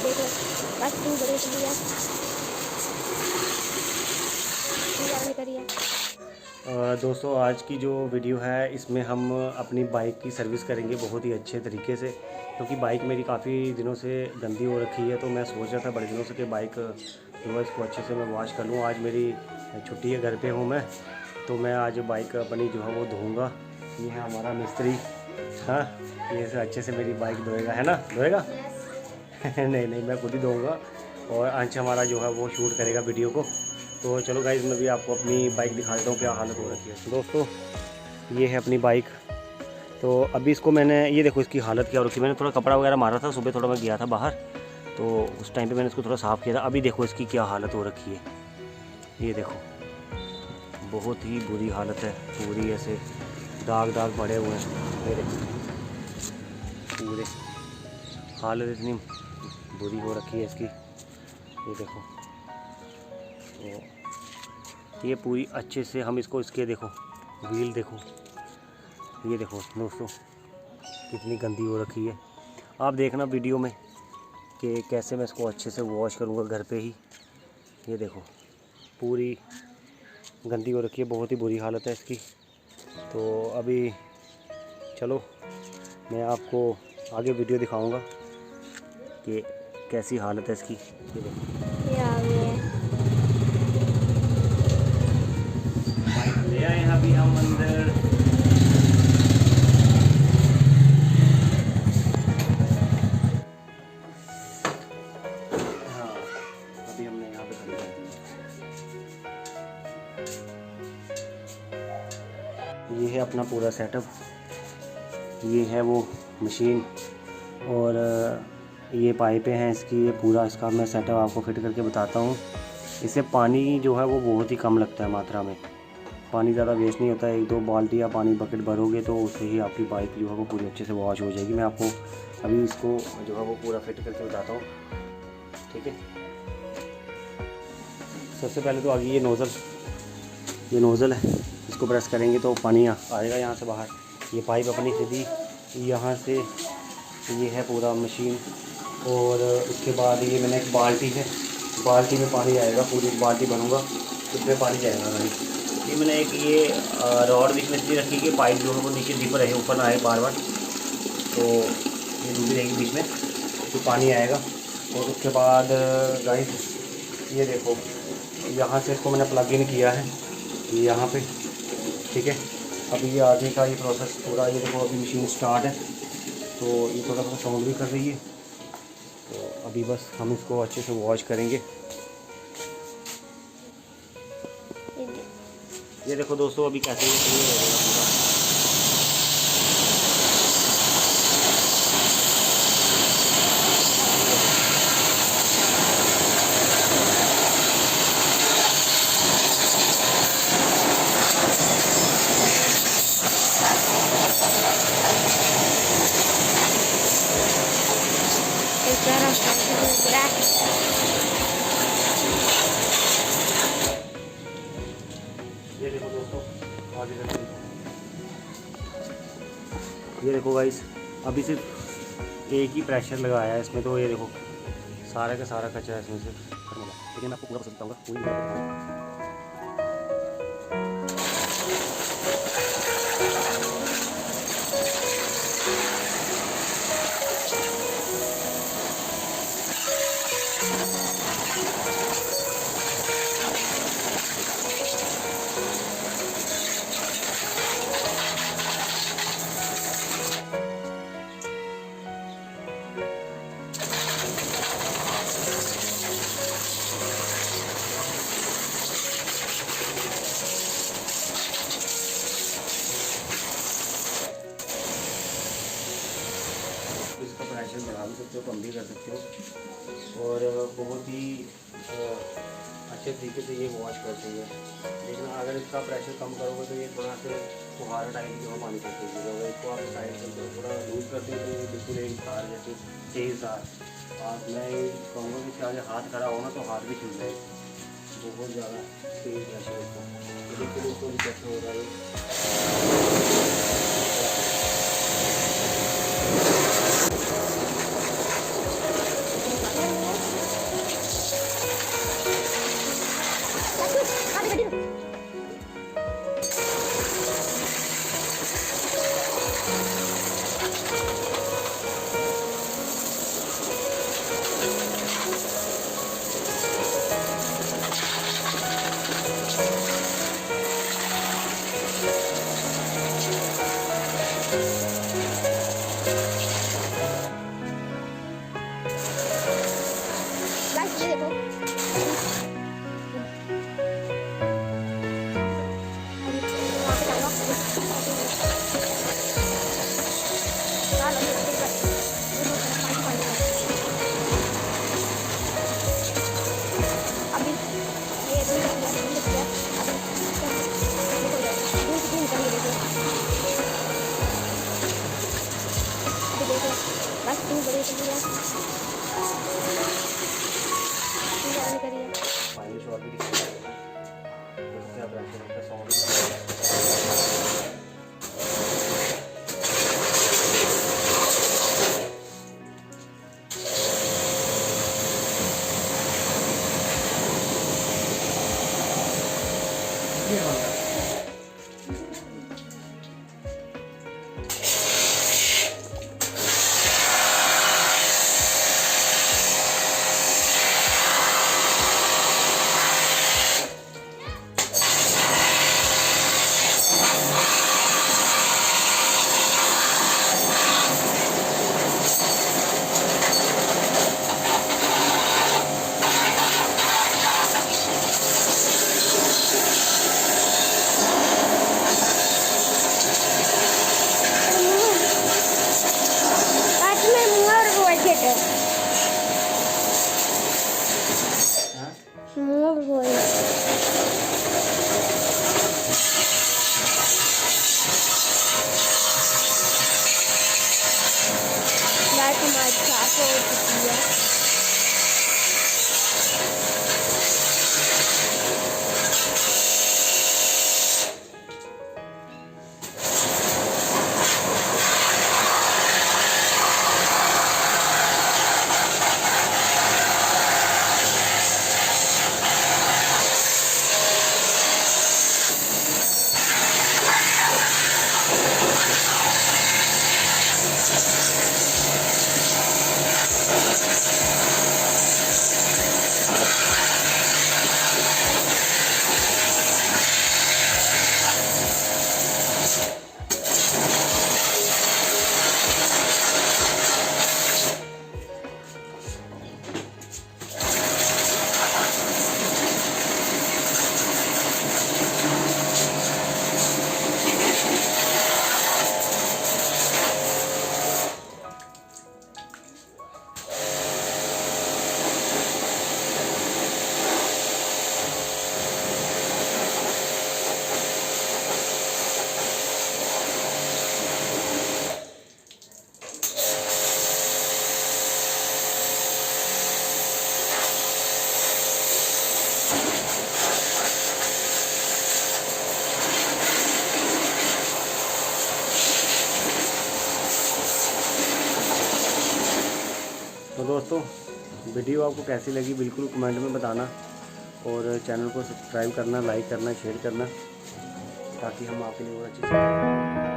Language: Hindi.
देख लो बस तू बड़े चली है करिए। दोस्तों आज की जो वीडियो है इसमें हम अपनी बाइक की सर्विस करेंगे बहुत ही अच्छे तरीके से, क्योंकि बाइक मेरी काफ़ी दिनों से गंदी हो रखी है। तो मैं सोच रहा था बड़े दिनों से कि बाइक जो है इसको अच्छे से मैं वॉश कर लूँ। आज मेरी छुट्टी है, घर पे हूँ मैं, तो मैं आज बाइक अपनी जो है वो धोऊँगा। ये है हमारा मिस्त्री, हाँ ये से अच्छे से मेरी बाइक धोएगा, है ना, धोएगा नहीं नहीं मैं खुद ही धोऊँगा और अंश हमारा जो है वो शूट करेगा वीडियो को। तो चलो गाइस मैं भी आपको अपनी बाइक दिखा देता हूँ क्या हालत हो रखी है। दोस्तों ये है अपनी बाइक। तो अभी इसको मैंने, ये देखो इसकी हालत क्या हो रखी है। मैंने थोड़ा कपड़ा वगैरह मारा था, सुबह थोड़ा मैं गया था बाहर, तो उस टाइम पे मैंने इसको थोड़ा साफ़ किया था। अभी देखो इसकी क्या हालत हो रखी है, ये देखो बहुत ही बुरी हालत है, पूरी ऐसे दाग दाग पड़े हुए हैं। ये देखो पूरे हालत इतनी बुरी हो रखी है इसकी, ये देखो। तो ये पूरी अच्छे से हम इसको, इसके देखो व्हील देखो, ये देखो दोस्तों कितनी गंदी हो रखी है। आप देखना वीडियो में कि कैसे मैं इसको अच्छे से वॉश करूँगा घर पे ही। ये देखो पूरी गंदी हो रखी है, बहुत ही बुरी हालत है इसकी। तो अभी चलो मैं आपको आगे वीडियो दिखाऊंगा कि कैसी हालत है इसकी। ये देखो ये आ गए ले आए हैं अभी हम अंदर। हाँ अभी हमने यहाँ पे खड़ी कर दी। ये है अपना पूरा सेटअप, ये है वो मशीन और ये पाइपें हैं इसकी। ये पूरा इसका मैं सेटअप आपको फिट करके बताता हूँ। इससे पानी जो है वो बहुत ही कम लगता है मात्रा में, पानी ज़्यादा वेस्ट नहीं होता है। 1-2 बाल्टी या पानी बकेट भरोगे तो उससे ही आपकी बाइक जो है वो पूरी अच्छे से वॉश हो जाएगी। मैं आपको अभी इसको जो है वो पूरा फिट करके बताता हूँ, ठीक है। सबसे पहले तो आगे ये नोज़ल है, इसको प्रेस करेंगे तो पानी आएगा यहाँ से बाहर। ये पाइप अपनी सीधी यहाँ से, ये है पूरा मशीन। और उसके बाद ये मैंने एक बाल्टी है, बाल्टी में पानी आएगा, पूरी बाल्टी भरूँगा उसमें पानी जाएगा गाइस। ये मैंने एक ये रॉड बीच में इसलिए रखी कि पाइप जो है वो नीचे डिप रहे, ऊपर ना आए बार बार, तो ये डूबी रहेगी बीच में तो पानी आएगा। और उसके बाद गाइस ये देखो यहाँ से इसको मैंने प्लग इन किया है यहाँ पे, ठीक है। अभी ये आगे का ये प्रोसेस पूरा, ये देखो अभी मशीन स्टार्ट है, तो ये थोड़ा सा साउंड भी कर रही है। तो अभी बस हम इसको अच्छे से वॉश करेंगे। ये देखो दोस्तों अभी कैसे ये क्लीन हो जाएगा पूरा। ये देखो दोस्तों आगे करके दिखाओ। ये देखो गाइस अभी सिर्फ एक ही प्रेशर लगाया है इसमें, तो ये देखो सारा का सारा कचरा इसमें से खत्म होगा। लेकिन मैं आपको पूरा पसंद बताऊँगा, पूरी वीडियो। इसका प्रेशर बढ़ा भी सकते हो, कम भी कर सकते हो, और बहुत ही अच्छे तरीके से ये वॉश करते हैं। लेकिन अगर इसका प्रेशर कम करोगे तो ये थोड़ा सा फुहारा टाइप जो है पानी करती है। अगर इसको आप साइड से थोड़ा लूज करते हैं तो ये बिल्कुल एक धार जैसे तेज़ धार। आप मैं ये कहूँगा कि इसके आगे हाथ खड़ा होगा तो हाथ भी छूट जाए, बहुत ज़्यादा तेज़ प्रेशर इसका। तो देखिए दोस्तों कैसे हो रहा है। देखो वहाँ पे जाऊँगा अभी ये तो बस तू बड़ी करिए करिए फाइनल शॉट भी दिखाएंगे क्या ब्रांड का सॉन्ग हमारी साफ हो चुकी है। तो दोस्तों वीडियो आपको कैसी लगी बिल्कुल कमेंट में बताना और चैनल को सब्सक्राइब करना, लाइक करना, शेयर करना ताकि हम आपके लिए और अच्छी